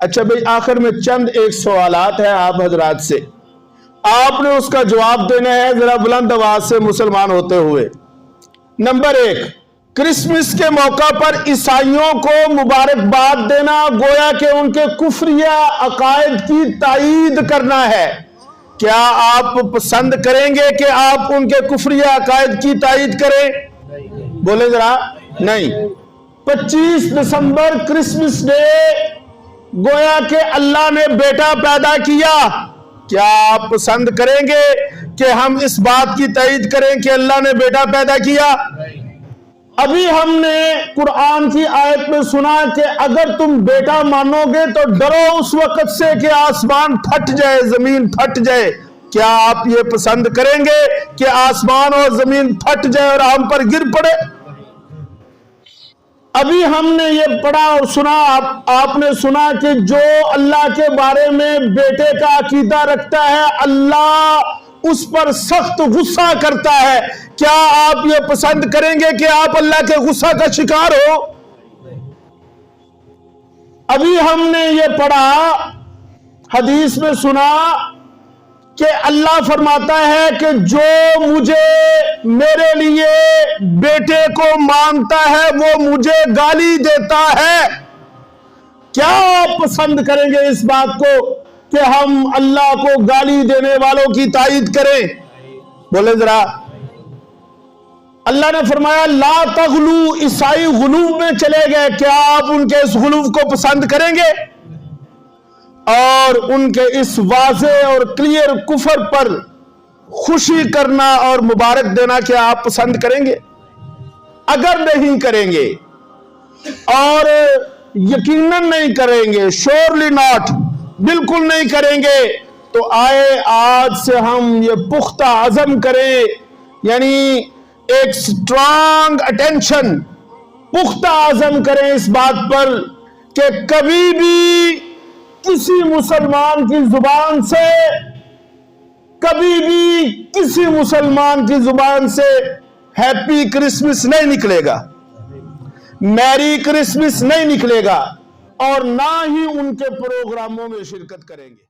अच्छा भाई, आखिर में चंद एक सवालात है आप हजरात से, आपने उसका जवाब देना है जरा बुलंद आवाज से मुसलमान होते हुए। नंबर 1, क्रिसमस के मौका पर ईसाइयों को मुबारकबाद देना गोया कि उनके कुफरिया अकायद की तायीद करना है। क्या आप पसंद करेंगे कि आप उनके कुफरिया अकायद की तायीद करें? बोले जरा। नहीं। 25 दिसंबर क्रिसमस डे गोया कि अल्लाह ने बेटा पैदा किया, क्या आप पसंद करेंगे कि हम इस बात की तायीद करें कि अल्लाह ने बेटा पैदा किया? अभी हमने कुरान की आयत में सुना कि अगर तुम बेटा मानोगे तो डरो उस वक्त से कि आसमान फट जाए, जमीन फट जाए। क्या आप ये पसंद करेंगे कि आसमान और जमीन फट जाए और हम पर गिर पड़े? अभी हमने ये पढ़ा और सुना, आपने सुना कि जो अल्लाह के बारे में बेटे का अकीदा रखता है अल्लाह उस पर सख्त गुस्सा करता है। क्या आप ये पसंद करेंगे कि आप अल्लाह के गुस्सा का शिकार हो? अभी हमने ये पढ़ा, हदीस में सुना कि अल्लाह फरमाता है कि जो मुझे मेरे लिए बेटे को मानता है वो मुझे गाली देता है। क्या आप पसंद करेंगे इस बात को कि हम अल्लाह को गाली देने वालों की तायीद करें? बोले जरा। अल्लाह ने फरमाया ला तगलू, ईसाई गुलूब में चले गए। क्या आप उनके इस गुलूब को पसंद करेंगे और उनके इस वाज़े और क्लियर कुफर पर खुशी करना और मुबारक देना क्या आप पसंद करेंगे? अगर नहीं करेंगे और यकीनन नहीं करेंगे, श्योरली नॉट, बिल्कुल नहीं करेंगे, तो आए आज से हम ये पुख्ता अज़म करें, यानी एक स्ट्रांग अटेंशन, पुख्ता अज़म करें इस बात पर कि कभी भी किसी मुसलमान की जुबान से, कभी भी किसी मुसलमान की जुबान से हैप्पी क्रिसमस नहीं निकलेगा, मैरी क्रिसमस नहीं निकलेगा और ना ही उनके प्रोग्रामों में शिरकत करेंगे।